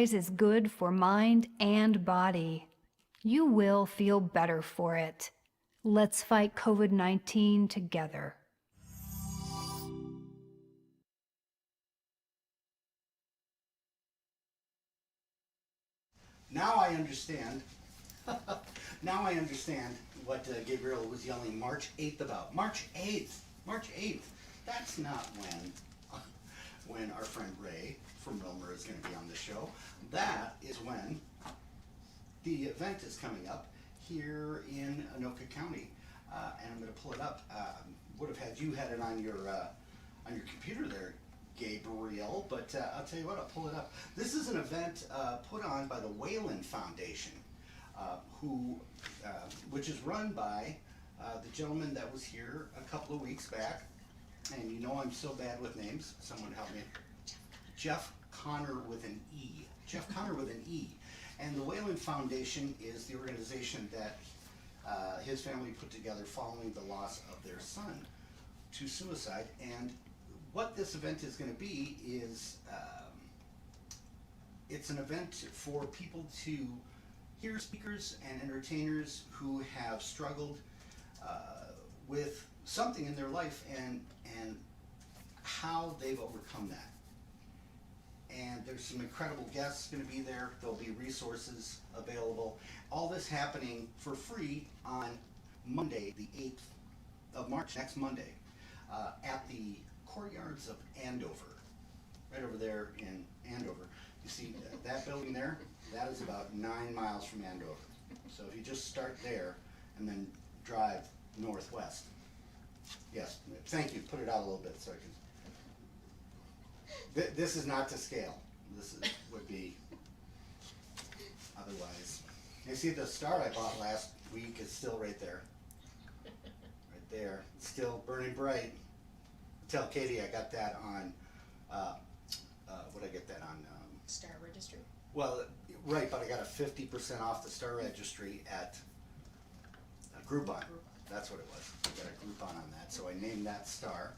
Exercise is good for mind and body. You will feel better for it. Let's fight COVID-19 together. Now I understand. Now I understand what Gabriel was yelling March 8th about. March 8th. March 8th. That's not when our friend Ray from Wilmer is going to be on the show. That is when the event is coming up here in Anoka County, and I'm going to pull it up. Would have had you had it on your computer there, Gabriel, but I'll tell you what, I'll pull it up. This is an event put on by the Whalen Foundation, which is run by the gentleman that was here a couple of weeks back, and you know I'm so bad with names, someone help me. Jeff Connor with an E. Jeff Connor with an E. And the Whalen Foundation is the organization that his family put together following the loss of their son to suicide. And what this event is going to be is it's an event for people to hear speakers and entertainers who have struggled with something in their life and how they've overcome that. And there's some incredible guests going to be there. There'll be resources available. All this happening for free on Monday, the 8th of March, next Monday, at the Courtyards of Andover, right over there in Andover. You see that building there? That is about 9 miles from Andover. So if you just start there and then drive northwest. Yes, thank you. Put it out a little bit so I can. This is not to scale. Would be otherwise. You see the star I bought last week is still right there. Right there. It's still burning bright. Tell Katie I got that on, what did I get that on? Star Registry? Well, right, but I got a 50% off the Star Registry at Groupon. That's what it was. I got a Groupon on that, so I named that star.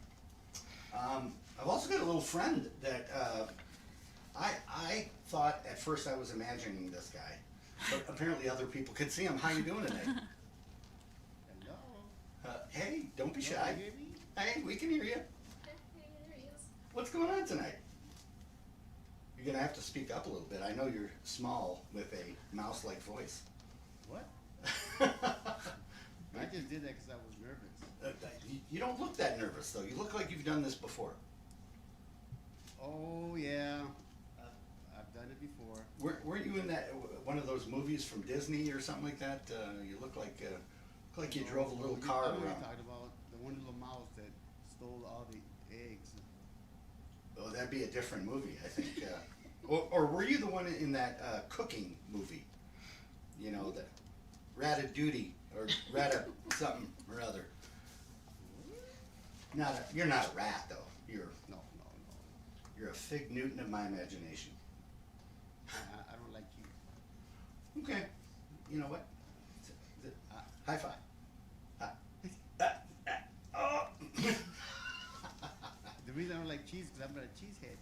I've also got a little friend that I thought at first I was imagining this guy, but apparently other people could see him. How you doing tonight? Hello. Hey, don't be shy. Can you hear me? Hey, we can hear you. What's going on tonight? You're gonna have to speak up a little bit. I know you're small with a mouse-like voice. What? I just did that because I was nervous. You don't look that nervous though. You look like you've done this before. Oh yeah, I've done it before. Weren't you in that one of those movies from Disney or something like that? You look like you drove a little car I know what around. you're talking about the one little mouse that stole all the eggs. Oh, that'd be a different movie, I think. Or were you the one in that cooking movie? You know, the Rat-a-Duty or Rat-a something or other. You're not a rat though. No. You're a fig Newton of my imagination. I don't like you. Okay. You know what? High five. Oh. The reason I don't like cheese is because I'm not a cheesehead.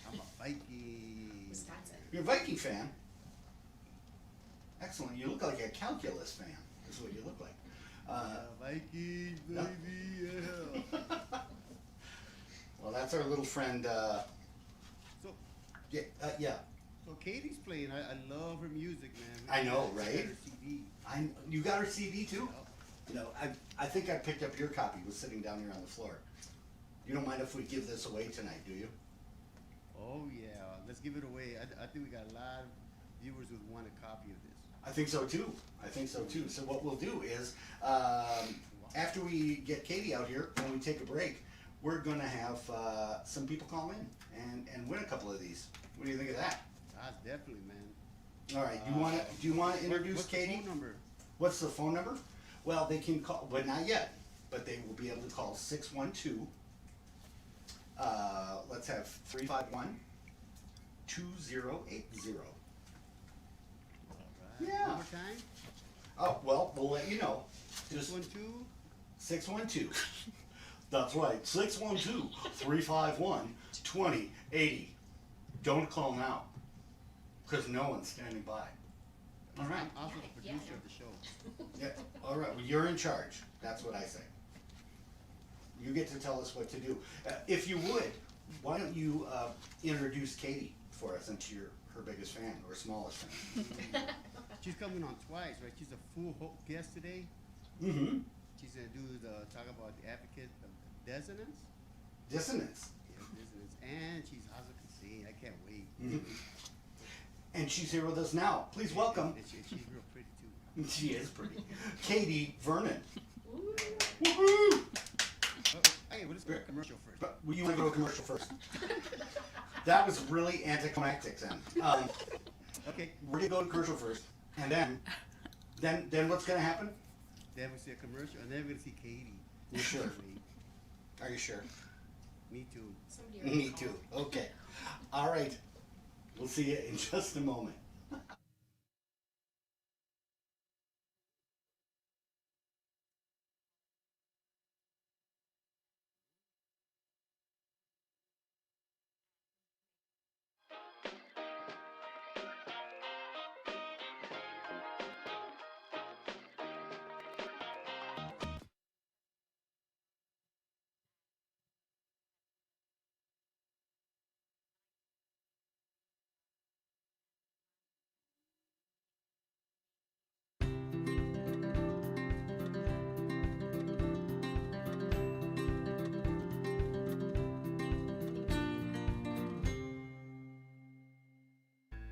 I'm a Viking. Wisconsin. You're a Viking fan. Excellent. You look like a calculus fan. Is what you look like. Vikings, no. baby, yeah. Well, that's our little friend. So, Yeah. so Katie's playing. I love her music, man. I know, I got right? her CD. You got her CD too? Yep. You know, I think I picked up your copy. It was sitting down here on the floor. You don't mind if we give this away tonight, do you? Oh yeah, let's give it away. I think we got a lot of viewers who want a copy of this. I think so too. So what we'll do is, after we get Katie out here, when we take a break, we're gonna have some people call in and win a couple of these. What do you think of that? That's definitely, man. All right. Do you wanna introduce what's Katie? The phone number? What's the phone number? Well, they can call, but not yet. But they will be able to call 612. Let's have 351 2080. Yeah. One more time. Oh, well, we'll let you know. Just 612. 612. That's right. 612 351 2080. Don't call now. because no one's standing by. All right. I'm also the producer of the show. Yeah. All right. Well, you're in charge. That's what I say. You get to tell us what to do. If you would, why don't you introduce Katy for us, since you're her biggest fan or smallest fan? She's coming on twice, right? She's a full guest today. Mm-hmm. She's gonna talk about the advocate of dissonance. Dissonance. Yeah, dissonance, and she's also can sing. I can't wait. Mm-hmm. And she's here with us now. Please welcome. And she's real pretty too. She is pretty. Katy Vernon. Woohoo! Hey, let's go to commercial first. But you want to go to commercial first? That was really anticlimactic then. Okay. We're gonna go to commercial first, and then what's gonna happen? Then we see a commercial, and then we're gonna see Katy. You sure? Are you sure? Me too. Me too. Okay. All right. We'll see you in just a moment.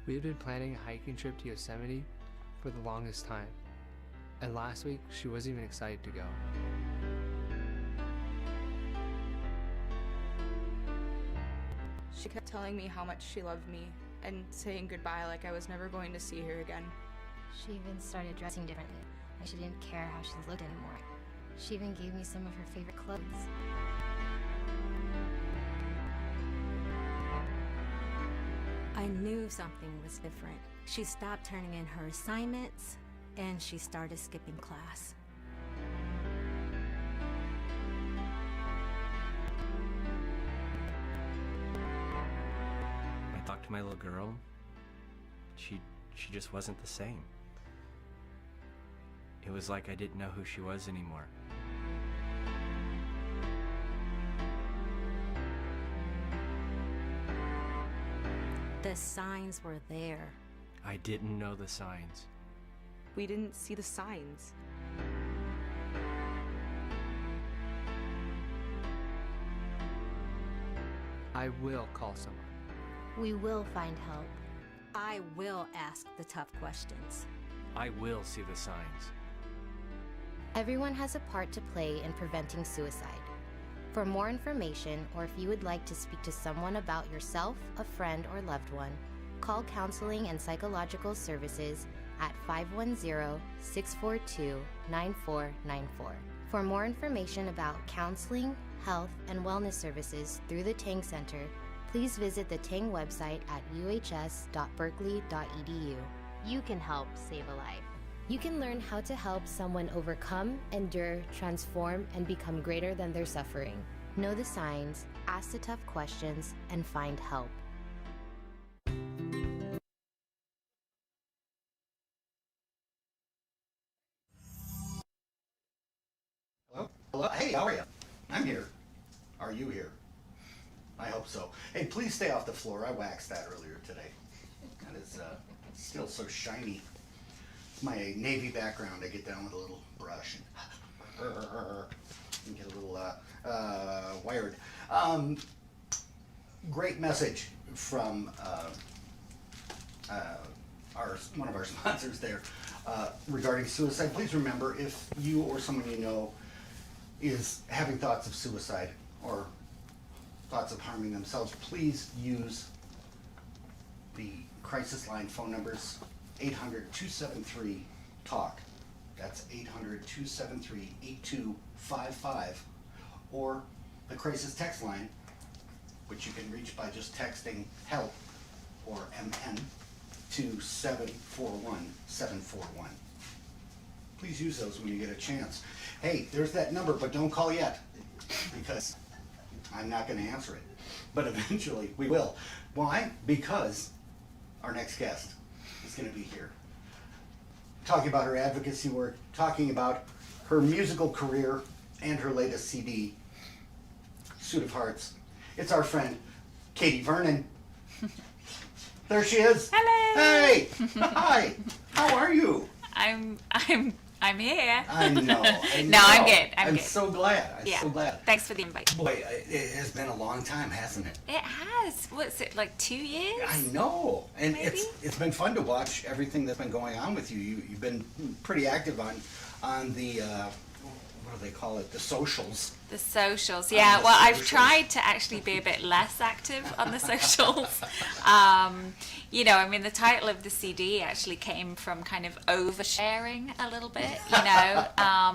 We had been planning a hiking trip to Yosemite for the longest time, and last week she wasn't even excited to go. She kept telling me how much she loved me and saying goodbye like I was never going to see her again. She even started dressing differently, like she didn't care how she looked anymore. She even gave me some of her favorite clothes. I knew something was different. She stopped turning in her assignments, and she started skipping class. I talked to my little girl. She just wasn't the same. It was like I didn't know who she was anymore. The signs were there. I didn't know the signs. We didn't see the signs. I will call someone. We will find help. I will ask the tough questions. I will see the signs. Everyone has a part to play in preventing suicide. For more information, or if you would like to speak to someone about yourself, a friend, or loved one, call Counseling and Psychological Services at 510-642-9494. For more information about counseling, health, and wellness services through the Tang Center, please visit the Tang website at uhs.berkeley.edu. You can help save a life. You can learn how to help someone overcome, endure, transform, and become greater than their suffering. Know the signs, ask the tough questions, and find help. Hello? Hello? Hey, how are you? I'm here. Are you here? I hope so. Hey, please stay off the floor. I waxed that earlier today. That is still so shiny. It's my navy background. I get down with a little brush and get a little wired. Great message from one of our sponsors there regarding suicide. Please remember, if you or someone you know is having thoughts of suicide or thoughts of harming themselves, please use the crisis line phone numbers 800-273-TALK. That's 800-273-8255, or the crisis text line, which you can reach by just texting HELP or MN to 741-741. Please use those when you get a chance. Hey, there's that number, but don't call yet, because I'm not going to answer it. But eventually we will. Why? Because our next guest, is going to be here. Talking about her advocacy work, talking about her musical career, and her latest CD, Suit of Hearts. It's our friend, Katy Vernon. There she is. Hello. Hey. Hi. How are you? I'm here. I know. No, I'm good. I'm good. So glad. I'm Yeah. so glad. Thanks for the invite. Boy, it has been a long time, hasn't it? It has. What's it, like 2 years? I know, and Maybe? it's been fun to watch everything that's been going on with you. You've been pretty active on the what do they call it? The socials. The socials. On Yeah, the well, I've socials. tried to actually be a bit less active on the socials. You know, I mean, the title of the CD actually came from kind of oversharing a little bit, you know,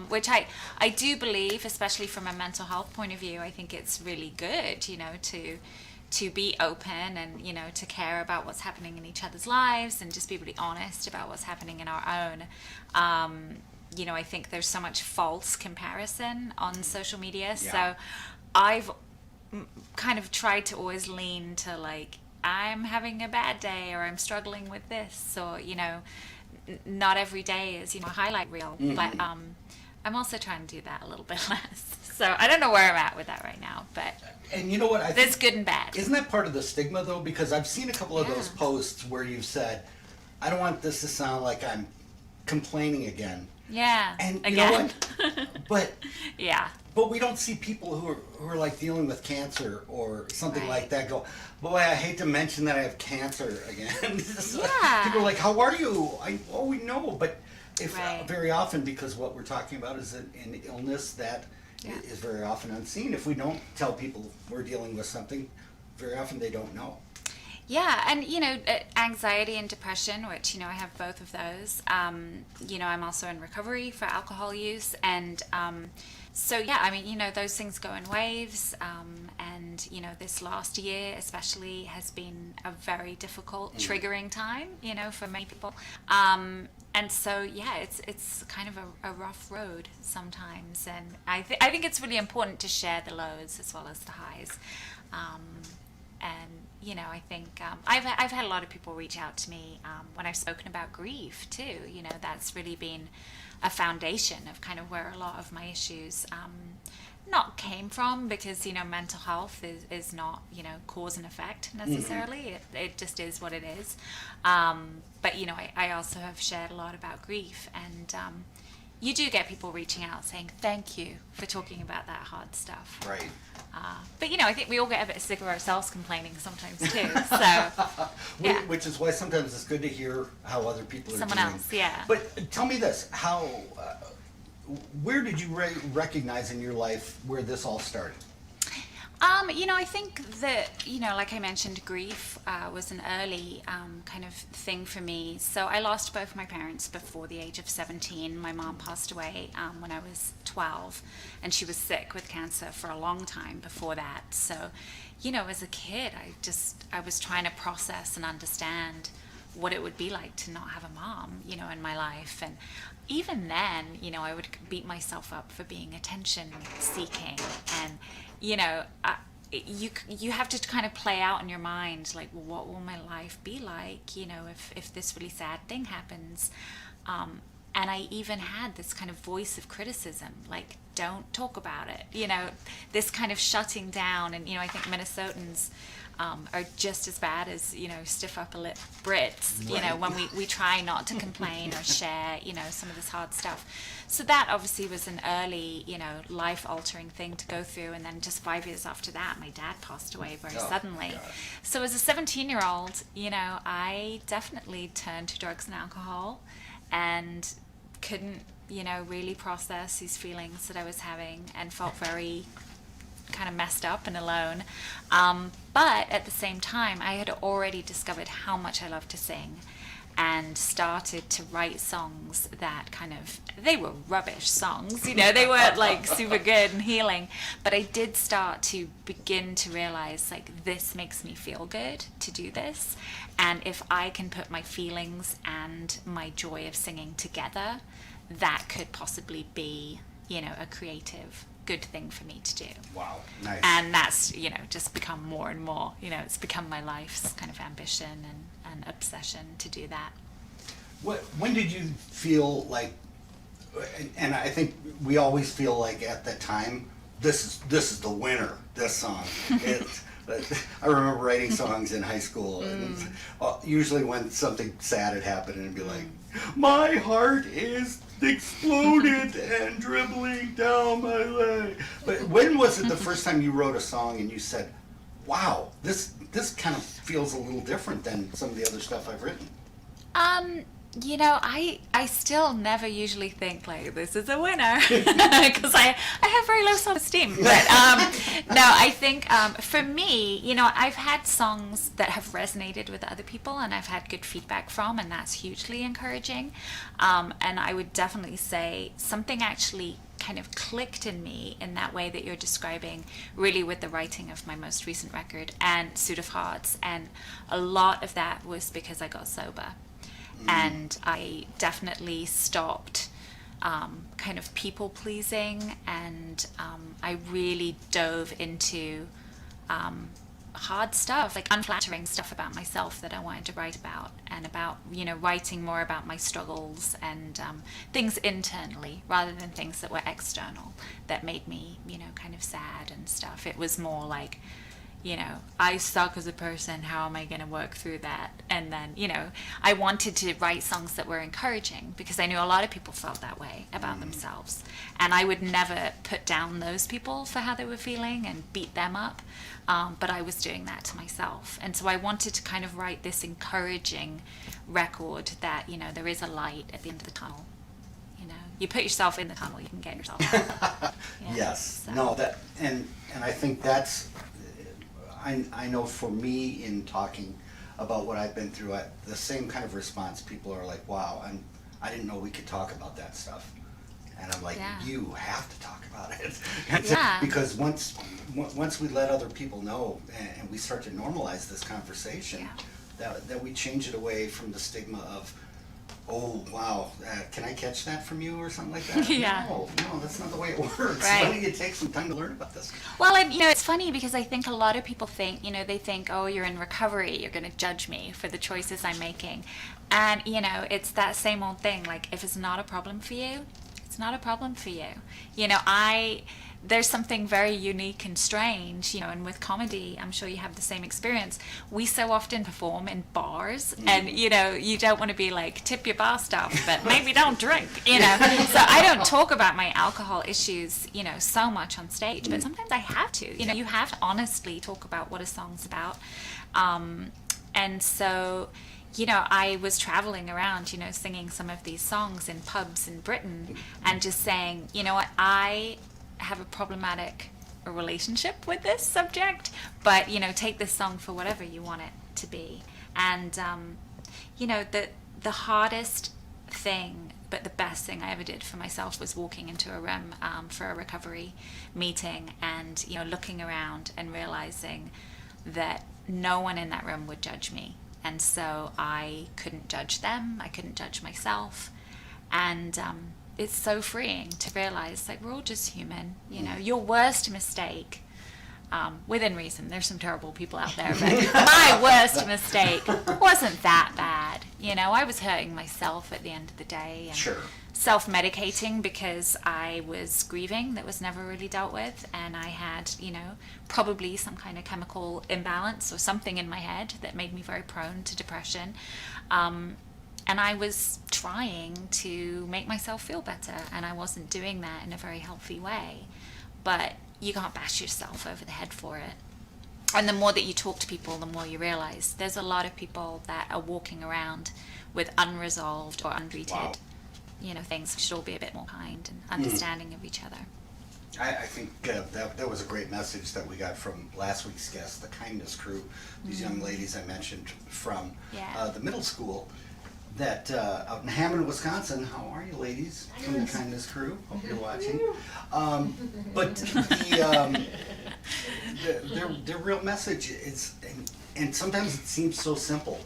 which I do believe, especially from a mental health point of view, I think it's really good, you know, to be open and, you know, to care about what's happening in each other's lives and just be really honest about what's happening in our own. You know, I think there's so much false comparison on social media. Yeah. So I've kind of tried to always lean to like, I'm having a bad day or I'm struggling with this, or, you know, not every day is, you know, a highlight reel. Mm-hmm. But I'm also trying to do that a little bit less. So I don't know where I'm at with that right now, but And you know what? I think, there's good and bad. isn't that part of the stigma though? Because I've seen a couple of those Yeah. posts where you've said, "I don't want this to sound like I'm complaining again." Yeah. And you know again. what? Yeah. But we don't see people who are like dealing with cancer or something Right. like that go, boy, I hate to mention that I have cancer again. Yeah. People are like, how are you? We know, but if Right. very often, because what we're talking about is an illness that Yeah. is very often unseen. If we don't tell people we're dealing with something, very often they don't know. Yeah, and you know, anxiety and depression, which, you know, I have both of those. You know, I'm also in recovery for alcohol use, and so yeah, I mean, you know, those things go in waves, and you know, this last year especially has been a very difficult, triggering time, you know, for many people. And so yeah, it's kind of a rough road sometimes, and I think it's really important to share the lows as well as the highs. And you know, I think I've had a lot of people reach out to me when I've spoken about grief too. You know, that's really been a foundation of kind of where a lot of my issues not came from, because, you know, mental health is not, you know, cause and effect necessarily. It just is what it is. But you know, I also have shared a lot about grief, and you do get people reaching out saying thank you for talking about that hard stuff. Right. But you know, I think we all get a bit sick of ourselves complaining sometimes too. So yeah. Which is why sometimes it's good to hear how other people are Someone doing. else, yeah. But tell me this: where did you recognize in your life where this all started? You know, I think that, you know, like I mentioned, grief was an early kind of thing for me. So I lost both my parents before the age of 17. My mom passed away when I was 12, and she was sick with cancer for a long time before that. So, you know, as a kid, I was trying to process and understand what it would be like to not have a mom, you know, in my life. And even then, you know, I would beat myself up for being attention seeking, and you know, you have to kind of play out in your mind, like, well, what will my life be like, you know, if this really sad thing happens. And I even had this kind of voice of criticism, like, don't talk about it, you know, this kind of shutting down. And, you know, I think Minnesotans are just as bad as, you know, stiff upper lip Brits, you know, when we try not to complain or share, you know, some of this hard stuff. So that obviously was an early, you know, life-altering thing to go through. And then just 5 years after that, my dad passed away very suddenly. God. So as a 17-year-old, you know, I definitely turned to drugs and alcohol and couldn't, you know, really process these feelings that I was having, and felt very kind of messed up and alone. But at the same time, I had already discovered how much I loved to sing, and started to write songs that kind of, they were rubbish songs, you know, they weren't like super good and healing, but I did start to begin to realize, like, this makes me feel good to do this, and if I can put my feelings and my joy of singing together, that could possibly be, you know, a creative good thing for me to do. Wow, nice. And that's, you know, just become more and more, you know, it's become my life's kind of ambition and an obsession to do that. When did you feel like, and I think we always feel like at that time, this is the winner, this song. I remember writing songs in high school, and usually when something sad had happened, it'd be like, my heart is exploded and dribbling down my leg. But when was it the first time you wrote a song and you said, wow, this kind of feels a little different than some of the other stuff I've written? You know, I still never usually think like this is a winner because I have very low self-esteem. But no, I think for me, you know, I've had songs that have resonated with other people and I've had good feedback from, and that's hugely encouraging. And I would definitely say something actually kind of clicked in me in that way that you're describing, really with the writing of my most recent record and Suit of Hearts. And a lot of that was because I got sober. And I definitely stopped kind of people pleasing, and I really dove into hard stuff, like unflattering stuff about myself that I wanted to write about, and about, you know, writing more about my struggles and things internally rather than things that were external that made me, you know, kind of sad and stuff. It was more like, you know, I suck as a person, how am I going to work through that? And then, you know, I wanted to write songs that were encouraging because I knew a lot of people felt that way about themselves. And I would never put down those people for how they were feeling and beat them up. But I was doing that to myself. And so I wanted to kind of write this encouraging record that, you know, there is a light at the end of the tunnel. You know, you put yourself in the tunnel, you can get yourself out. Yeah, Yes. so. No, that, and I think that's, I know for me in talking about what I've been through, the same kind of response. People are like, wow, I didn't know we could talk about that stuff. And I'm like, Yeah. you have to talk about it. Yeah. Because once we let other people know and we start to normalize this conversation, that we change it away from the stigma of, oh, wow, can I catch that from you or something like that? Yeah. No, that's not the way it works. Right. Why don't you take some time to learn about this? Well, and, you know, it's funny because I think a lot of people think, you know, they think, oh, you're in recovery, you're going to judge me for the choices I'm making. And, you know, it's that same old thing. Like, if it's not a problem for you, it's not a problem for you. You know, there's something very unique and strange, you know, and with comedy, I'm sure you have the same experience. We so often perform in bars, and, you know, you don't want to be like, tip your bar staff, but maybe don't drink, you know. So I don't talk about my alcohol issues, you know, so much on stage, but sometimes I have to. You know, you have to honestly talk about what a song's about. And so, you know, I was traveling around, you know, singing some of these songs in pubs in Britain and just saying, you know what, I have a problematic relationship with this subject, but, you know, take this song for whatever you want it to be. And, you know, the hardest thing, but the best thing I ever did for myself was walking into a room for a recovery meeting and, you know, looking around and realizing that no one in that room would judge me. And so I couldn't judge them, I couldn't judge myself. And it's so freeing to realize, like, we're all just human. You know, your worst mistake, within reason, there's some terrible people out there, but my worst mistake wasn't that bad. You know, I was hurting myself at the end of the day. And Sure. self-medicating because I was grieving that was never really dealt with, and I had, you know, probably some kind of chemical imbalance or something in my head that made me very prone to depression. And I was trying to make myself feel better, and I wasn't doing that in a very healthy way. But you can't bash yourself over the head for it. And the more that you talk to people, the more you realize there's a lot of people that are walking around with unresolved or untreated, you know, things. We should all be a bit more kind and understanding of each other. I think that was a great message that we got from last week's guest, the Kindness Crew, these young ladies I mentioned from the middle school that out in Hammond, Wisconsin. How are you, ladies, from the Kindness Crew? Hope you're watching. But their real message is, and sometimes it seems so simple,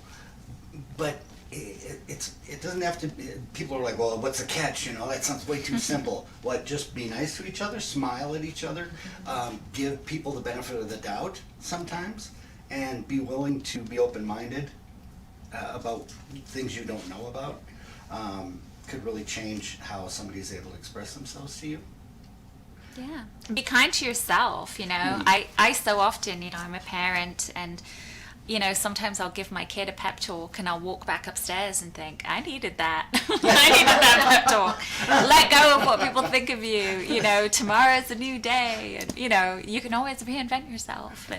but it doesn't have to be. People are like, well, what's the catch? You know, that sounds way too simple. What? Just be nice to each other, smile at each other, give people the benefit of the doubt sometimes, and be willing to be open-minded. about things you don't know about could really change how somebody's able to express themselves to you. Yeah. Be kind to yourself, you know. I so often, you know, I'm a parent, and you know, sometimes I'll give my kid a pep talk and I'll walk back upstairs and think, I needed that. I needed that pep talk. Let go of what people think of you. You know, tomorrow's a new day. And, you know, you can always reinvent yourself.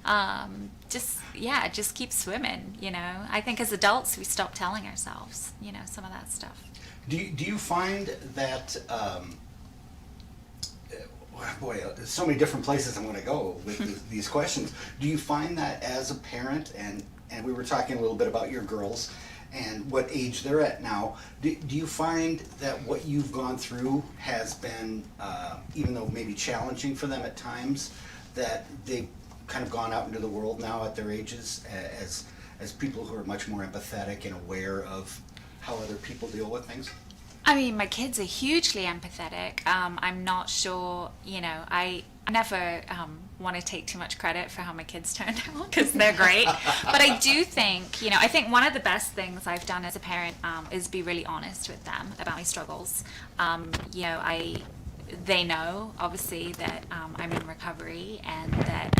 And just keep swimming, you know. I think as adults, we stop telling ourselves, you know, some of that stuff. Do you find that, boy, there's so many different places I'm going to go with these questions. Do you find that as a parent, and we were talking a little bit about your girls and what age they're at now, do you find that what you've gone through has been, even though maybe challenging for them at times, that they've kind of gone out into the world now at their ages as people who are much more empathetic and aware of how other people deal with things? I mean, my kids are hugely empathetic. I'm not sure, you know, I never want to take too much credit for how my kids turned out, because they're great. But I do think, you know, I think one of the best things I've done as a parent is be really honest with them about my struggles. You know, they know, obviously, that I'm in recovery, and that,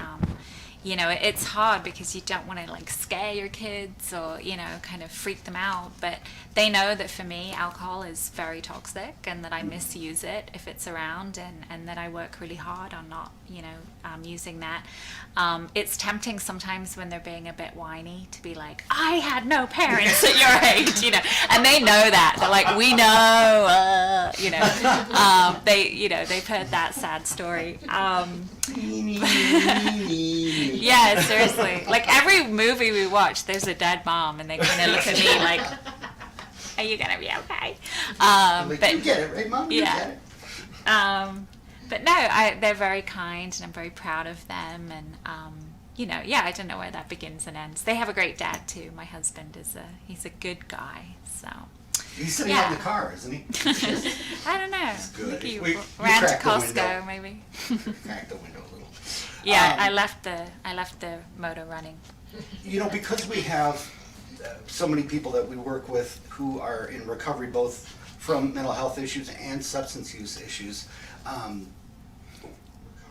you know, it's hard because you don't want to like scare your kids or, you know, kind of freak them out. But they know that for me, alcohol is very toxic, and that I misuse it if it's around, and that I work really hard on not, you know, using that. It's tempting sometimes when they're being a bit whiny to be like, I had no parents at your age, you know, and they know that. They're like, we know, you know, they've heard that sad story. Yeah, seriously. Like every movie we watch, there's a dead mom, and they kind of look at me like, "Are you gonna be okay?" But you get it, right, Mom? You Yeah. get it. But no, they're very kind, and I'm very proud of them. And you know, yeah, I don't know where that begins and ends. They have a great dad too. My husband he's a good guy. So. He's sitting out in the car, isn't he? I don't know. It's good. I think he You ran to cracked the window. Costco, maybe. Crack the window a little. Yeah, I left the motor running. You know, because we have so many people that we work with who are in recovery, both from mental health issues and substance use issues,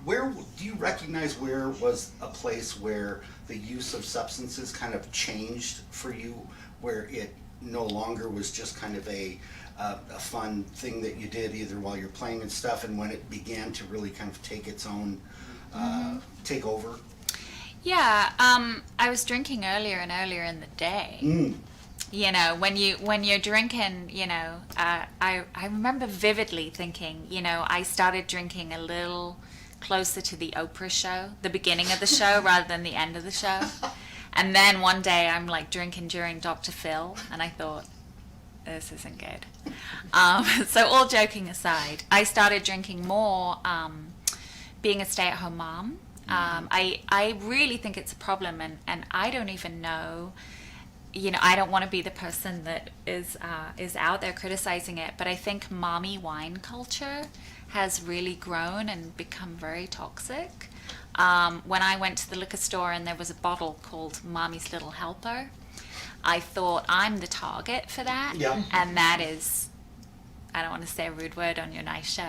where do you recognize where was a place where the use of substances kind of changed for you, where it no longer was just kind of a fun thing that you did either while you're playing and stuff, and when it began to really kind of take its own, take over? Yeah, I was drinking earlier and earlier in the day. You know, when you're drinking, you know, I remember vividly thinking, you know, I started drinking a little closer to the Oprah show, the beginning of the show rather than the end of the show. And then one day I'm like drinking during Dr. Phil, and I thought, this isn't good. So all joking aside, I started drinking more being a stay-at-home mom. I really think it's a problem, and I don't even know, you know, I don't want to be the person that is out there criticizing it, but I think mommy wine culture has really grown and become very toxic. When I went to the liquor store and there was a bottle called Mommy's Little Helper, I thought, I'm the target for that. Yeah. And that is, I don't want to say a rude word on your nice show,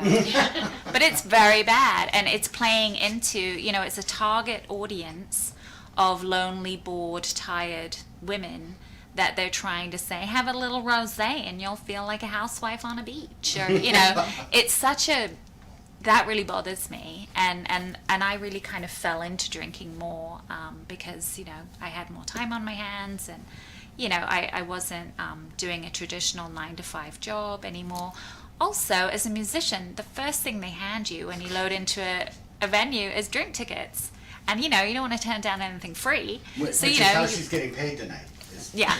but it's very bad. And it's playing into, you know, it's a target audience of lonely, bored, tired women that they're trying to say, have a little rosé and you'll feel like a housewife on a beach. Or, you know, it's such a, that really bothers me. And I really kind of fell into drinking more because, you know, I had more time on my hands, and, you know, I wasn't doing a traditional 9-to-5 job anymore. Also, as a musician, the first thing they hand you when you load into a venue is drink tickets. And, you know, you don't want to turn down anything free. Which so, you is know, how she's getting paid tonight. Yeah.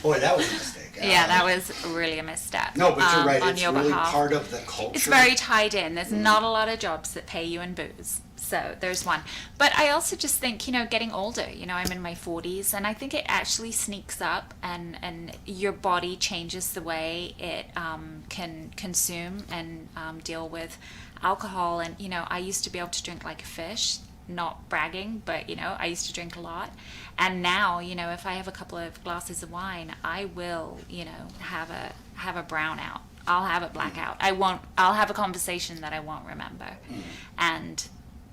Boy, that was a mistake. Yeah, that was really a misstep. No, but you're right. On It's your really behalf. part of the culture. It's very tied in. There's not a lot of jobs that pay you in booze. So there's one. But I also just think, you know, getting older, you know, I'm in my 40s, and I think it actually sneaks up, and your body changes the way it can consume and deal with alcohol. And, you know, I used to be able to drink like a fish. not bragging, but I used to drink a lot. And now, if I have a couple of glasses of wine, I will, have a brown out. I'll have a blackout. I'll have a conversation that I won't remember. And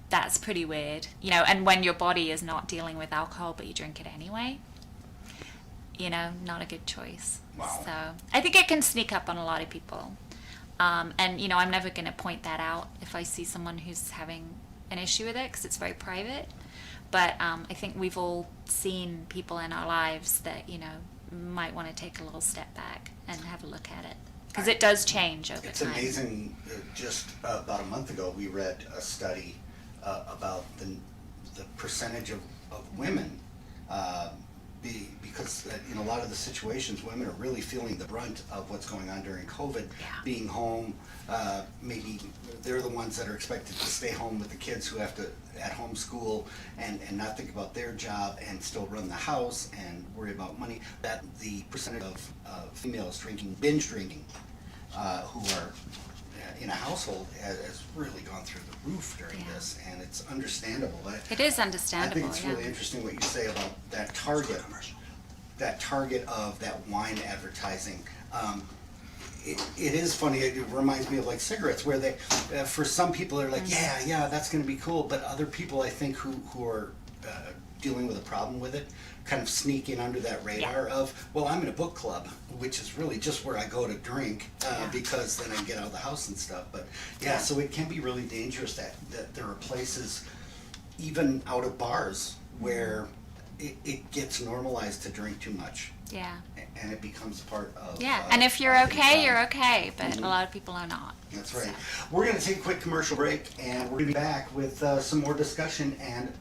that's pretty weird. And when your body is not dealing with alcohol, but you drink it anyway, not a good choice. Wow. So I think it can sneak up on a lot of people. And, I'm never going to point that out if I see someone who's having an issue with it, because it's very private. But I think we've all seen people in our lives that, might want to take a little step back and have a look at it. Because it does change over time. It's amazing. Just about a month ago, we read a study about the percentage of women, because in a lot of the situations, women are really feeling the brunt of what's going on during COVID. Being home, maybe they're the ones that are expected to stay home with the kids who have to at home school and not think about their job and still run the house and worry about money. That the percentage of females binge drinking, who are in a household has really gone through the roof during this, and it's understandable. It is understandable. I think it's really interesting what you say about that target of that wine advertising. It is funny. It reminds me of like cigarettes, where they, for some people, they're like, yeah, that's going to be cool, but other people, I think, who are dealing with a problem with it, kind of sneak in under that radar of, well, I'm in a book club, which is really just where I go to drink, because then I get out of the house and stuff. But so it can be really dangerous that there are places, even out of bars, where it gets normalized to drink too much. Yeah. And it becomes part of... and if you're okay, you're okay, but a lot of people are not. That's right. We're going to take a quick commercial break, and we're going to be back with some more discussion and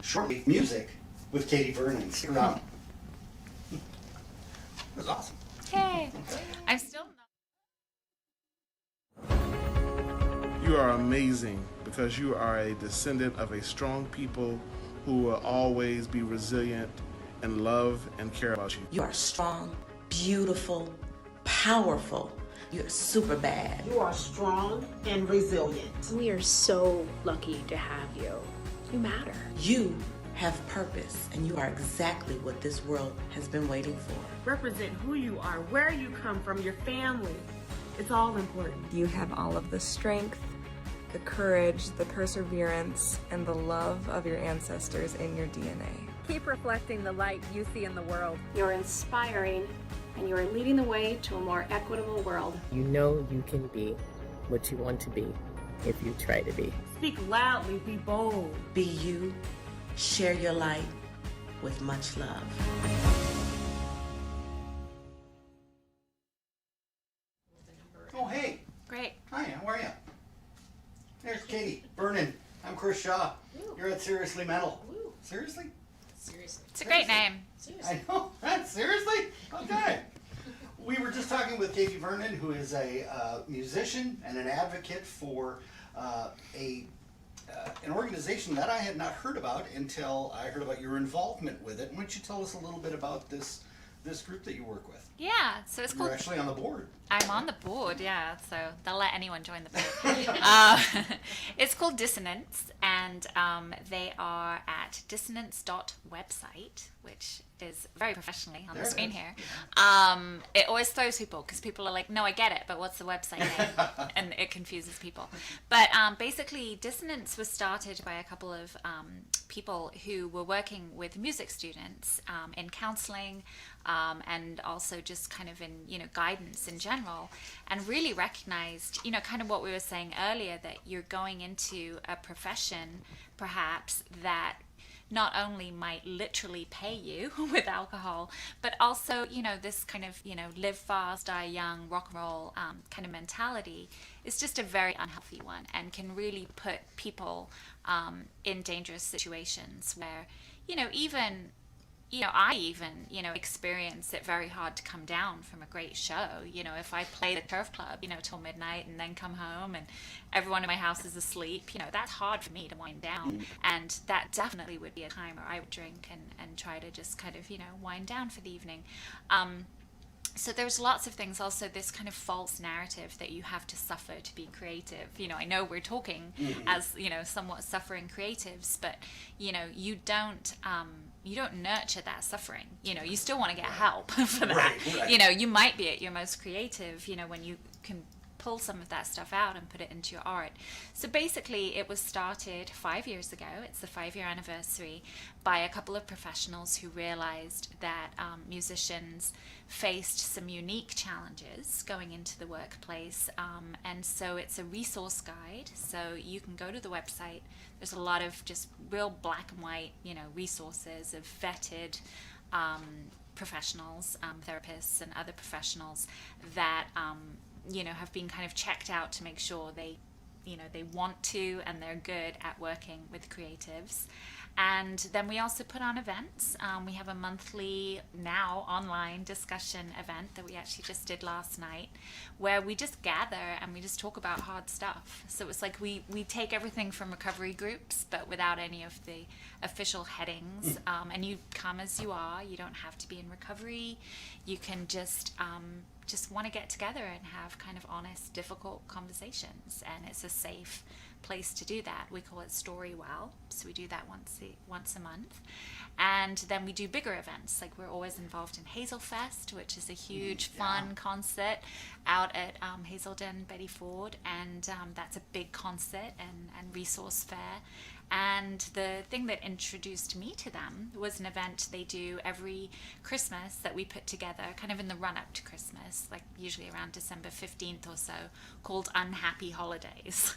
shortly music with Katy Vernon. Stick around. That was awesome. Yay. I'm still not... You are amazing because you are a descendant of a strong people who will always be resilient and love and care about you. You are strong, beautiful, powerful. You're super bad. You are strong and resilient. We are so lucky to have you. You matter. You have purpose, and you are exactly what this world has been waiting for. Represent who you are, where you come from, your family. It's all important. You have all of the strength, the courage, the perseverance, and the love of your ancestors in your DNA. Keep reflecting the light you see in the world. You're inspiring, and you are leading the way to a more equitable world. You know you can be what you want to be if you try to be. Speak loudly, be bold. Be you, share your light with much love. Oh, hey. Great. Hi, how are you? There's Katy Vernon. I'm Chris Shaw. You're at Seriously Metal. Seriously? Seriously. It's a great name. I know. Seriously? Okay. We were just talking with Katy Vernon, who is a musician and an advocate for an organization that I had not heard about until I heard about your involvement with it. Why don't you tell us a little bit about this group that you work with? Yeah, so it's called... You're actually on the board. I'm on the board, yeah, so they'll let anyone join the board. It's called Dissonance, and they are at dissonance.website, which is very professionally on the screen here. It always throws people, because people are like, no, I get it, but what's the website name? And it confuses people. But basically, Dissonance was started by a couple of people who were working with music students in counseling, and also just kind of in, guidance in general, and really recognized, kind of what we were saying earlier, that you're going into a profession, perhaps, that not only might literally pay you with alcohol, but also, this kind of, live fast, die young, rock and roll kind of mentality is just a very unhealthy one, and can really put people in dangerous situations where, I even experience it very hard to come down from a great show. If I play the Turf Club, till midnight and then come home and everyone in my house is asleep, that's hard for me to wind down. And that definitely would be a time where I would drink and try to just kind of, wind down for the evening. So there's lots of things. Also, this kind of false narrative that you have to suffer to be creative. You know, I know we're talking as, you know, somewhat suffering creatives, but, you know, you don't nurture that suffering. You know, you still want to get help for that. Right. You know, you might be at your most creative, you know, when you can pull some of that stuff out and put it into your art. So basically it was started 5 years ago. It's the 5-year anniversary, by a couple of professionals who realized that musicians faced some unique challenges going into the workplace, and so it's a resource guide. So you can go to the website. There's a lot of just real black and white, you know, resources of vetted professionals, therapists and other professionals that you know, have been kind of checked out to make sure they, you know, they want to and they're good at working with creatives. And then we also put on events. We have a monthly, now online discussion event that we actually just did last night, where we just gather and we just talk about hard stuff. So it's like we take everything from recovery groups, but without any of the official headings. And you come as you are. You don't have to be in recovery. You can just want to get together and have kind of honest, difficult conversations. And it's a safe place to do that. We call it Story Well. So we do that once a month. And then we do bigger events. Like, we're always involved in Hazel Fest, which is a huge fun concert out at Hazelden, Betty Ford. And that's a big concert and resource fair. And the thing that introduced me to them was an event they do every Christmas that we put together, kind of in the run-up to Christmas, like usually around December 15th or so, called Unhappy Holidays.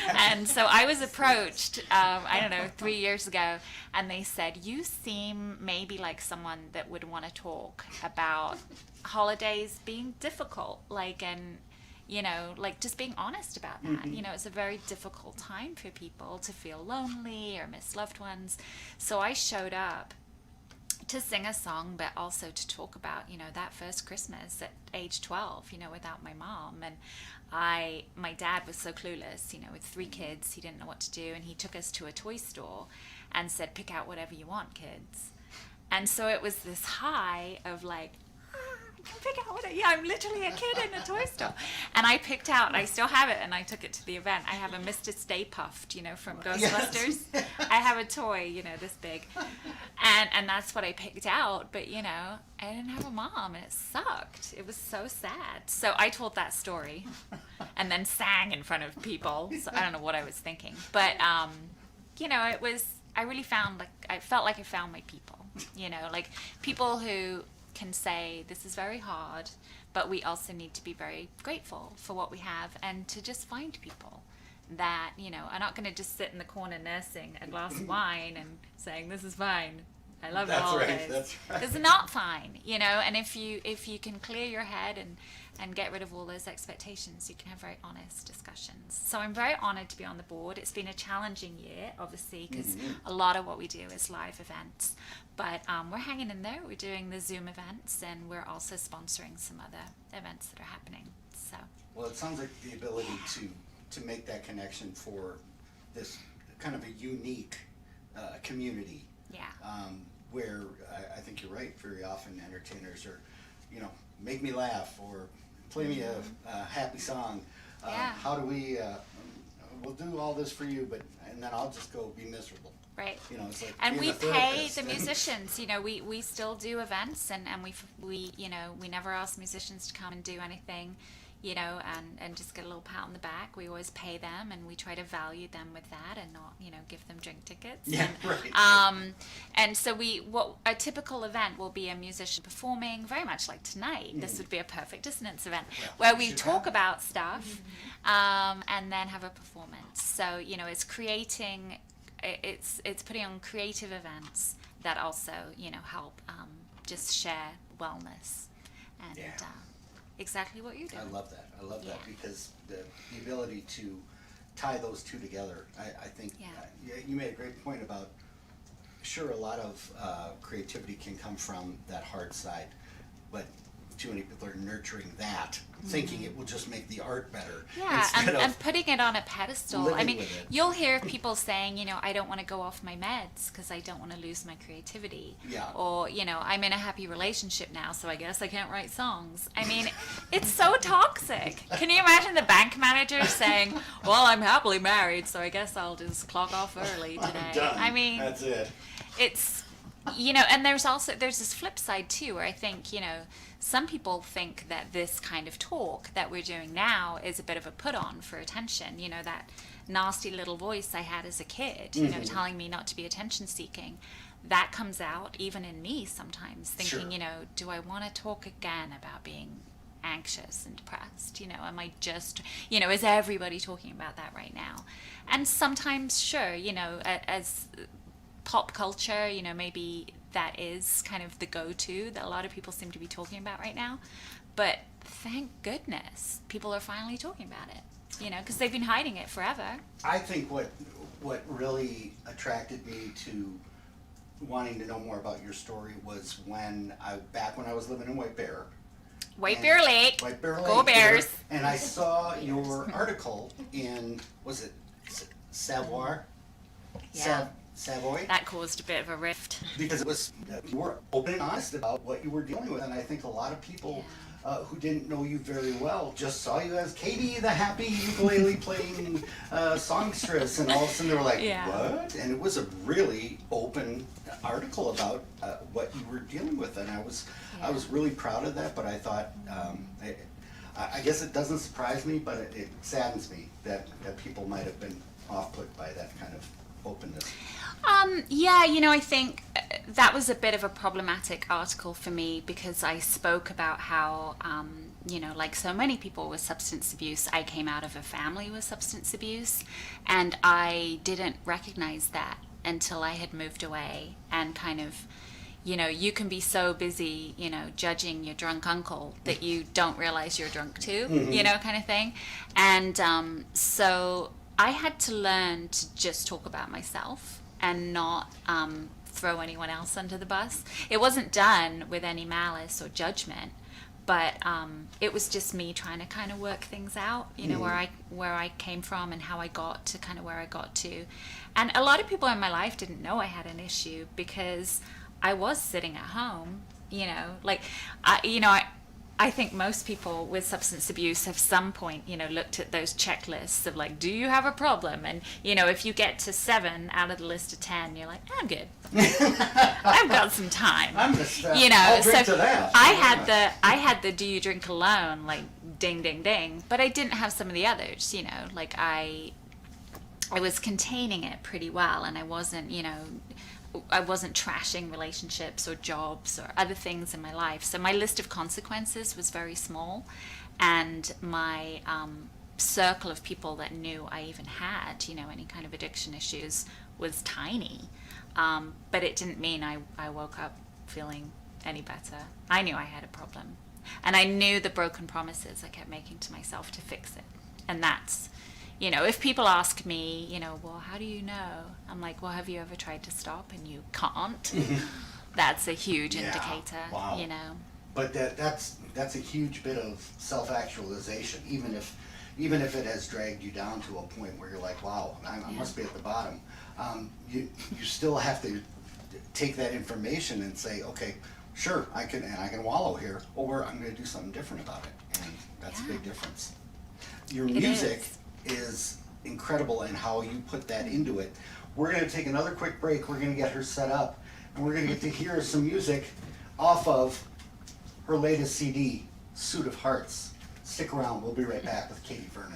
And so I was approached, I don't know, 3 years ago, and they said, you seem maybe like someone that would want to talk about holidays being difficult, like, and you know, like just being honest about that. You know, it's a very difficult time for people to feel lonely or miss loved ones. So I showed up to sing a song, but also to talk about, you know, that first Christmas at age 12, you know, without my mom. And my dad was so clueless, you know, with 3 kids, he didn't know what to do. And he took us to a toy store and said, pick out whatever you want, kids. And so it was this high of like, pick out I'm literally a kid in a toy store. And I picked out, I still have it, and I took it to the event. I have a Mr. Stay Puffed, you know, from Ghostbusters. Yes. I have a toy, you know, this big. And that's what I picked out. But, you know, I didn't have a mom, and it sucked. It was so sad. So I told that story and then sang in front of people. So I don't know what I was thinking. But, you know, I really felt like I found my people, you know, like people who can say this is very hard, but we also need to be very grateful for what we have, and to just find people that, you know, are not going to just sit in the corner nursing a glass of wine and saying this is fine, I love it all. That's right. It's not fine, you know. And if you can clear your head and get rid of all those expectations, you can have very honest discussions. So I'm very honored to be on the board. It's been a challenging year, obviously, because a lot of what we do is live events. But we're hanging in there. We're doing the Zoom events, and we're also sponsoring some other events that are happening. So. Well, it sounds like the ability to make that connection for this kind of a unique community. Yeah. Where I think you're right. Very often entertainers are, you know, make me laugh or play me a happy song. How do we? We'll do all this for you, and then I'll just go be miserable. Right. You know, it's like, and we pay the musicians. You know, we still do events, and we you know, we never ask musicians to come and do anything, you know, and just get a little pat on the back. We always pay them, and we try to value them with that, and not, you know, give them drink tickets. Yeah, right. And so what a typical event will be a musician performing, very much like tonight. This would be a perfect Dissonance event, where we talk about stuff, and then have a performance. So, you know, it's creating. It's putting on creative events that also, you know, help just share wellness and exactly what you're doing. I love that. I love that, because the ability to tie those two together, I think you made a great point about, sure, a lot of creativity can come from that hard side, but too many people are nurturing that, thinking it will just make the art better. Yeah, and putting it on a pedestal. I mean, you'll hear people saying, you know, I don't want to go off my meds because I don't want to lose my creativity. Yeah. Or, you know, I'm in a happy relationship now, so I guess I can't write songs. I mean, it's so toxic. Can you imagine the bank manager saying, well, I'm happily married, so I guess I'll just clock off early today. I'm done. I mean, that's it. It's, you know, and there's this flip side too, where I think, you know, some people think that this kind of talk that we're doing now is a bit of a put on for attention. You know, that nasty little voice I had as a kid, you know, telling me not to be attention seeking. That comes out even in me sometimes, thinking, you know, do I want to talk again about being anxious and depressed? You know, am I just, you know, is everybody talking about that right now? And sometimes, sure, you know, as pop culture, you know, maybe that is kind of the go-to that a lot of people seem to be talking about right now. But thank goodness people are finally talking about it, you know, because they've been hiding it forever. I think what really attracted me to wanting to know more about your story was back when I was living in White Bear. White Bear Lake. White Bear Lake. Go Bears. Here, and I saw your article in, was it Savoir? Yeah. Savoy? That caused a bit of a rift. Because it was, you were open and honest about what you were dealing with, and I think a lot of people who didn't know you very well just saw you as Katy, the happy ukulele playing songstress, and all of a sudden they were like, what? And it was a really open article about what you were dealing with, and I was really proud of that, but I thought, I guess it doesn't surprise me, but it saddens me that people might have been off-put by that kind of openness. Yeah, you know, I think that was a bit of a problematic article for me because I spoke about how, you know, like so many people with substance abuse, I came out of a family with substance abuse, and I didn't recognize that until I had moved away and kind of, you know, you can be so busy, you know, judging your drunk uncle that you don't realize you're drunk too, you know, kind of thing. And so I had to learn to just talk about myself and not throw anyone else under the bus. It wasn't done with any malice or judgment, but it was just me trying to kind of work things out, you know, where I came from and how I got to kind of where I got to. And a lot of people in my life didn't know I had an issue because I was sitting at home, you know, like, I think most people with substance abuse have some point, you know, looked at those checklists of like, do you have a problem? And, you know, if you get to 7 out of the list of 10, you're like, I'm good. I've got some time. I'm just, you know, I'll drink so to that. I had the do you drink alone, like ding, ding, ding. But I didn't have some of the others, you know, like I was containing it pretty well, and I wasn't, you know, I wasn't trashing relationships or jobs or other things in my life. So my list of consequences was very small, and my circle of people that knew I even had, you know, any kind of addiction issues was tiny. But it didn't mean I woke up feeling any better. I knew I had a problem. And I knew the broken promises I kept making to myself to fix it. And that's, you know, if people ask me, you know, well, how do you know? I'm like, well, have you ever tried to stop and you can't? That's a huge indicator, you know. But that's a huge bit of self-actualization, even if it has dragged you down to a point where you're like, wow, I must be at the bottom. You still have to take that information and say, okay, sure, I can wallow here, or I'm going to do something different about it, and that's a big difference. Your music is incredible in how you put that into it. We're going to take another quick break. We're going to get her set up, and we're going to get to hear some music off of her latest CD, Suit of Hearts. Stick around. We'll be right back with Katy Vernon.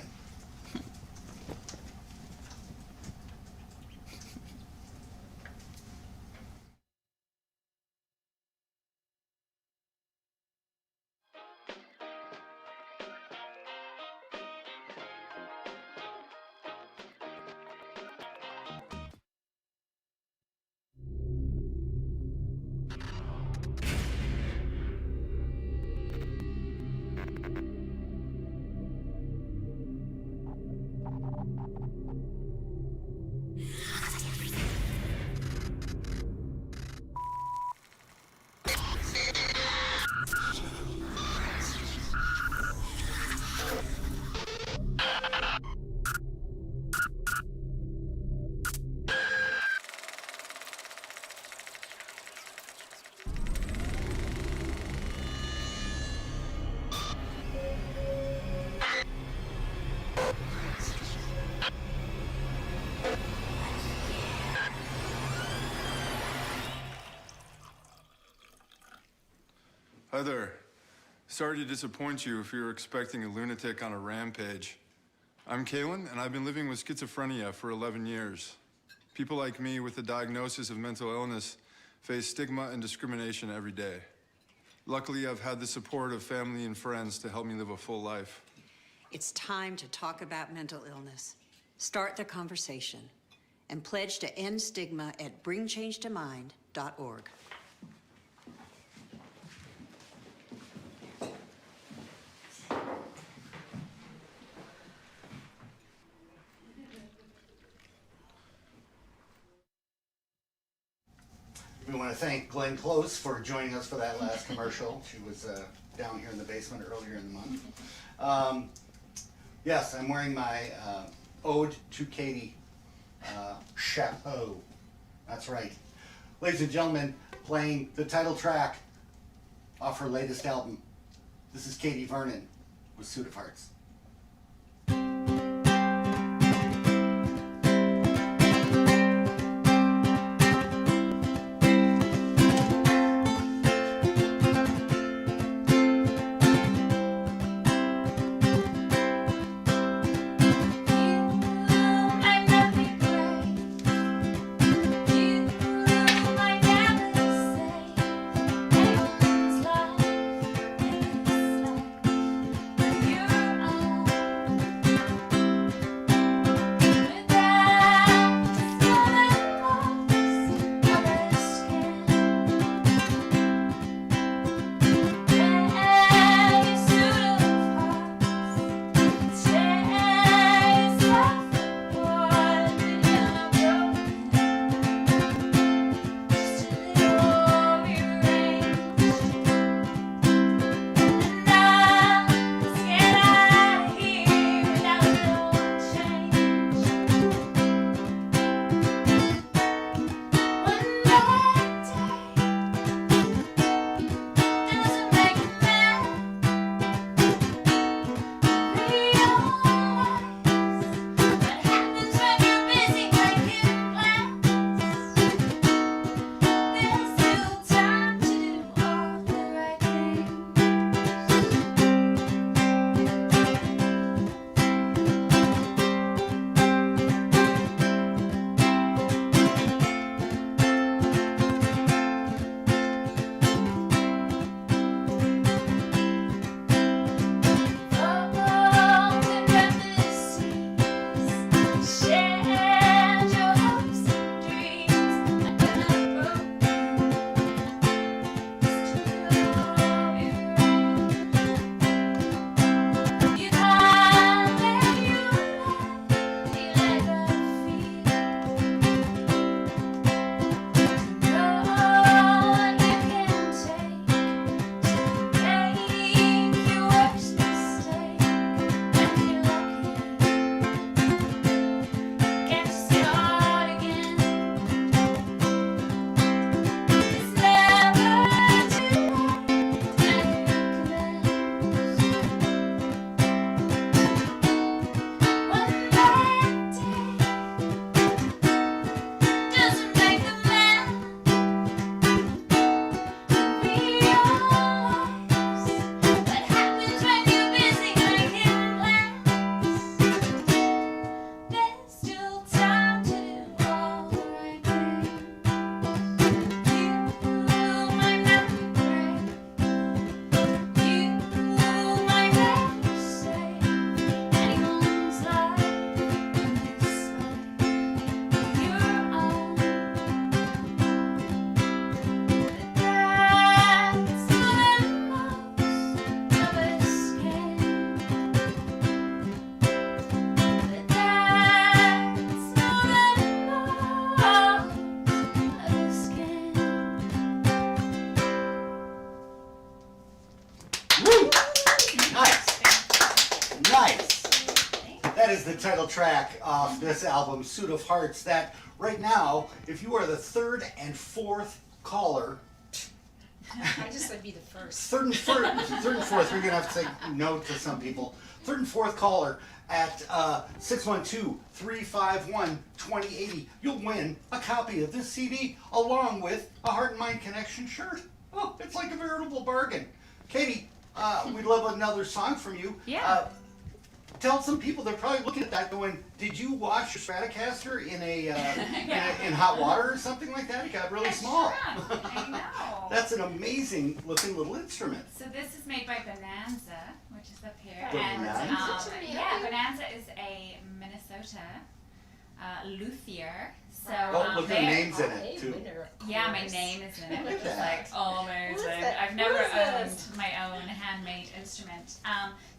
Hi there. Sorry to disappoint you if you're expecting a lunatic on a rampage. I'm Kalen, and I've been living with schizophrenia for 11 years. People like me with a diagnosis of mental illness face stigma and discrimination every day. Luckily, I've had the support of family and friends to help me live a full life. It's time to talk about mental illness. Start the conversation and pledge to end stigma at bringchangetomind.org. We want to thank Glenn Close for joining us for that last commercial. She was down here in the basement earlier in the month. Yes, I'm wearing my Ode to Katy chapeau. That's right. Ladies and gentlemen, playing the title track off her latest album. This is Katy Vernon with Suit of Hearts. Is the title track off this album, Suit of Hearts, that right now, if you are the third and fourth caller, I just said be the first. third and fourth, we're gonna have to say no to some people. Third and fourth caller at 612-351-2080, you'll win a copy of this CD along with a Heart and Mind Connection shirt. Oh, it's like a veritable bargain. Katy, we'd love another song from you. Yeah. Tell some people, they're probably looking at that going, did you wash your Stratocaster in in hot water or something like that? It got really small. I know. That's an amazing looking little instrument. So this is made by Bonanza, which is up here. Bonanza? Bonanza is a Minnesota luthier. So look, their name's in it too. Yeah, my name is in it, which is like amazing. that? I've never Who is owned this? my own handmade instrument.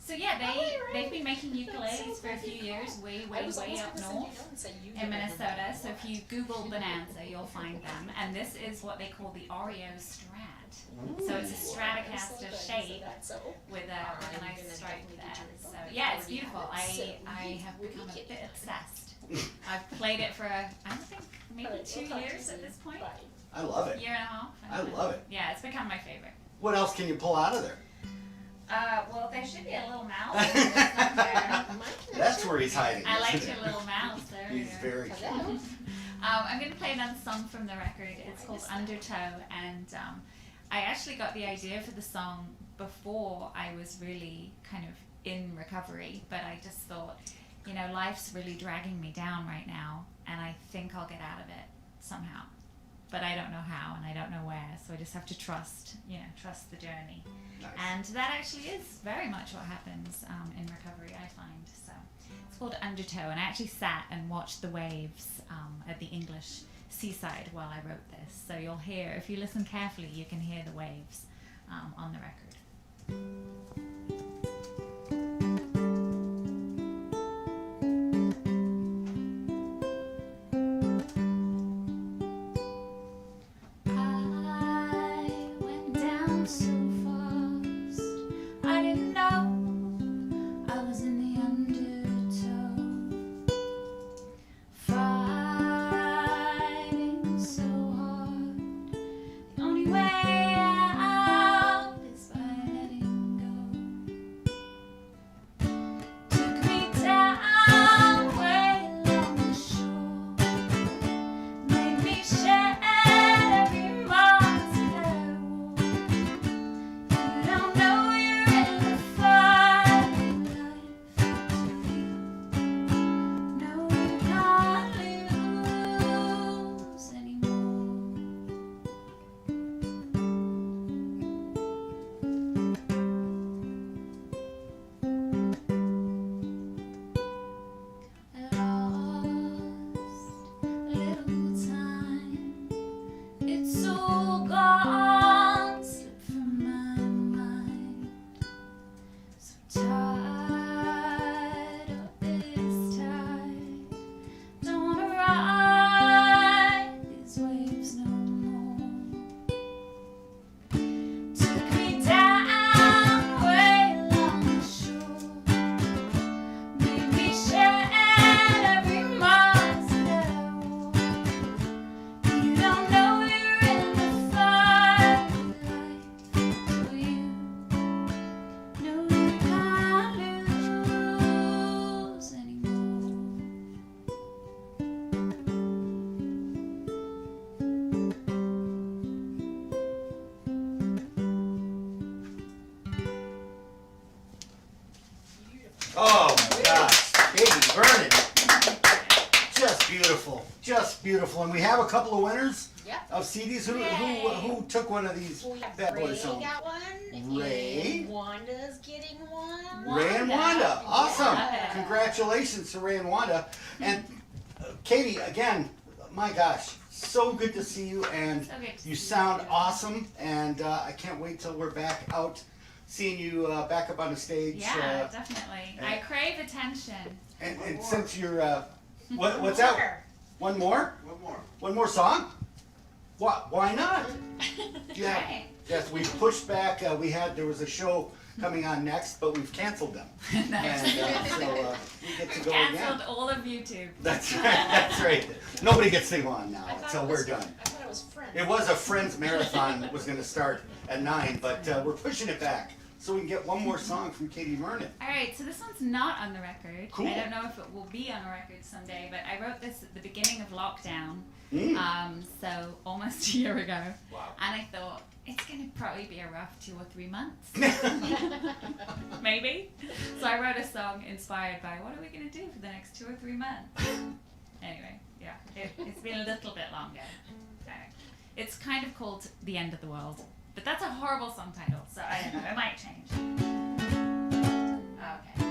So yeah, they've been making ukuleles for a few years, way up north in Minnesota. So if you Google Bonanza, you'll find them. And this is what they call the Oreo Strat. So it's a Stratocaster shape with a nice stripe there. So yeah, it's beautiful. I have become a bit obsessed. I've played it for I don't think maybe 2 years at this point. I love it. Year and a half. I love it. Yeah, it's become my favorite. What else can you pull out of there? Well, there should be a little mouse somewhere. That's where he's hiding. I like isn't your it? little mouse there. He's very cute. I'm going to play another song from the record. It's called Undertow, and I actually got the idea for the song before I was really kind of in recovery, but I just thought, you know, life's really dragging me down right now, and I think I'll get out of it somehow. But I don't know how, and I don't know where, so I just have to trust the journey. Nice. And that actually is very much what happens in recovery, I find. So it's called Undertow, and I actually sat and watched the waves at the English seaside while I wrote this. So you'll hear, if you listen carefully, you can hear the waves on the record. Oh my gosh, Katy Vernon. Just beautiful, just beautiful. And we have a couple of winners of CDs. Who took one of these bad boys home? Ray got one. Ray. And Wanda's getting one. Ray and Wanda. Awesome. Yeah. Congratulations to Ray and Wanda. And Katy, again, my gosh, so good to see you. And you sound awesome. And I can't wait till we're back out seeing you back up on the stage. Yeah, definitely. I crave attention. And since you're, what's that? One more? One more. One more song? What? Why not? Yeah. Yes, we pushed back. There was a show coming on next, but we've canceled them. Nice. And so we get to go Canceled again. all of YouTube. That's right. That's right. Nobody gets to go on now until we're done. I thought it was Friends. It was a Friends marathon that was going to start at 9, but we're pushing it back. so we can get one more song from Katy Vernon. All right, so this one's not on the record. Cool. I don't know if it will be on a record someday, but I wrote this at the beginning of lockdown, so almost a year ago. Wow. And I thought, it's going to probably be a rough 2 or 3 months. Maybe. So I wrote a song inspired by, what are we going to do for the next 2 or 3 months? Anyway, yeah, it's been a little bit longer. It's kind of called The End of the World, but that's a horrible song title, so I don't know, it might change. Okay.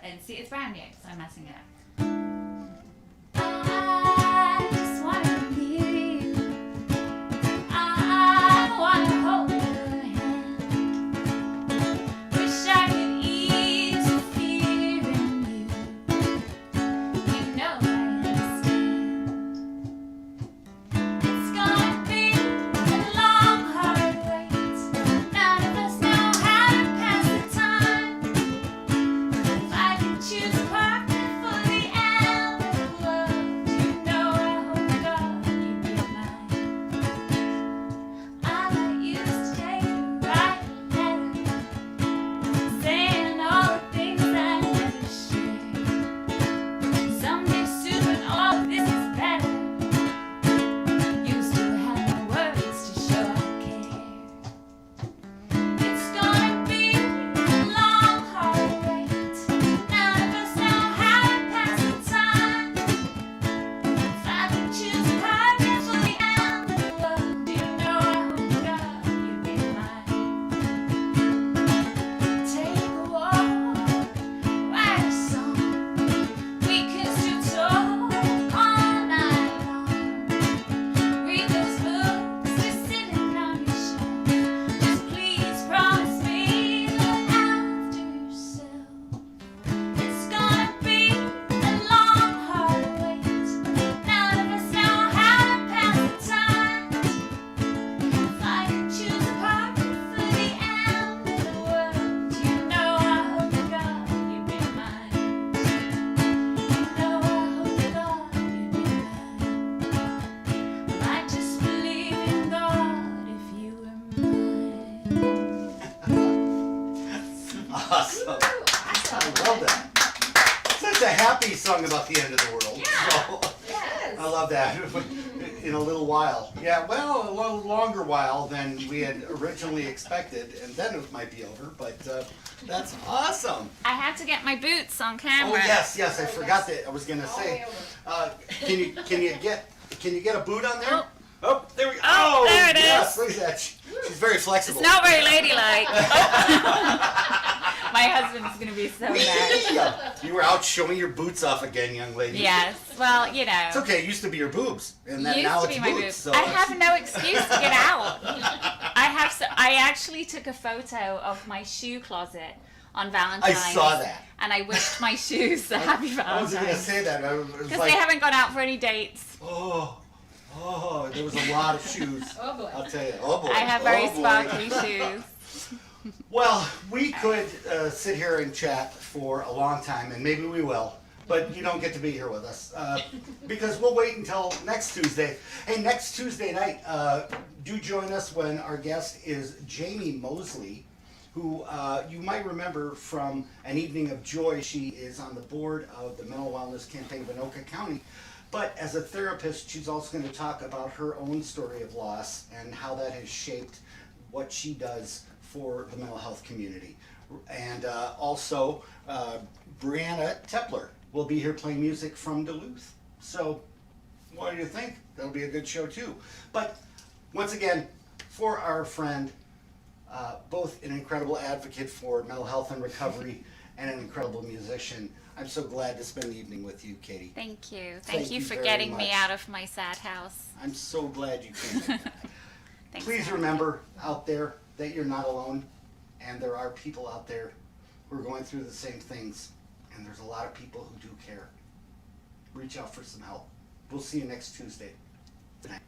And see, it's brand new, so I'm messing it up. I just wanna be you. I wanna hold your hand. Wish I could ease the fear in you. You know I understand. It's gonna be a long, hard wait. None of us know how to pass the time. If I could choose a partner for the end of the world, you know I hope to God you'd be mine. I let you stay to write a letter, saying all the things I never shared. Someday soon when all of this is better, you still have my words to show I care. It's gonna be a long, hard wait. None of us know how to pass the time. If I could choose a partner for the end of the world, you know I hope to God you'd be mine. Take a walk, write a song. We can still talk all night long. Read those books they're sitting on your shelf. Just please promise me look after yourself. It's gonna be a long, hard wait. None of us know how to pass the time. If I could choose a partner for the end of the world, you know I hope to God you'd be mine. You know I hope to God you'd be mine. I just believe in God if you were mine. Awesome. I love that. Such a happy song about the end of the world. Yes. I love that. In a little while. Yeah, well, a little longer while than we had originally expected, and then it might be over, but that's awesome. I had to get my boots on camera. Oh, yes, I forgot that. I was going to say, can you get a boot on there? Oh, there we go. Oh, there it yes, is. look at that. She's very flexible. It's not very ladylike. My husband's going to be so mad. You were out showing your boots off again, young lady. Yes, well, you know. It's okay. It used to be your boobs, and then Used now to it's be my boots. boobs. So I have no excuse to get out. I actually took a photo of my shoe closet on Valentine's. I saw that. And I wished my shoes a happy Valentine's. I wasn't going to say that. Because they haven't gone out for any dates. Oh, there was a lot of shoes. Oh boy. I'll tell you. Oh boy. I have very Oh, boy. sparkly shoes. Well, we could sit here and chat for a long time, and maybe we will, but you don't get to be here with us because we'll wait until next Tuesday. Hey, next Tuesday night, do join us when our guest is Jamie Mosley, who you might remember from An Evening of Joy. She is on the board of the Mental Wellness Campaign of Anoka County. But as a therapist, she's also going to talk about her own story of loss and how that has shaped what she does for the mental health community. And also, Brianna Tepler will be here playing music from Duluth. So, what do you think? That'll be a good show too. But once again, for our friend, both an incredible advocate for mental health and recovery and an incredible musician, I'm so glad to spend the evening with you, Katy. Thank you. Thank you for very getting me much. out of my sad house. I'm so glad you came. Thanks Please for remember out there that you're not alone, and there are people out there who are going through the same things, and there's a lot of people who do care. Reach out for some help. We'll see you next Tuesday. Good night.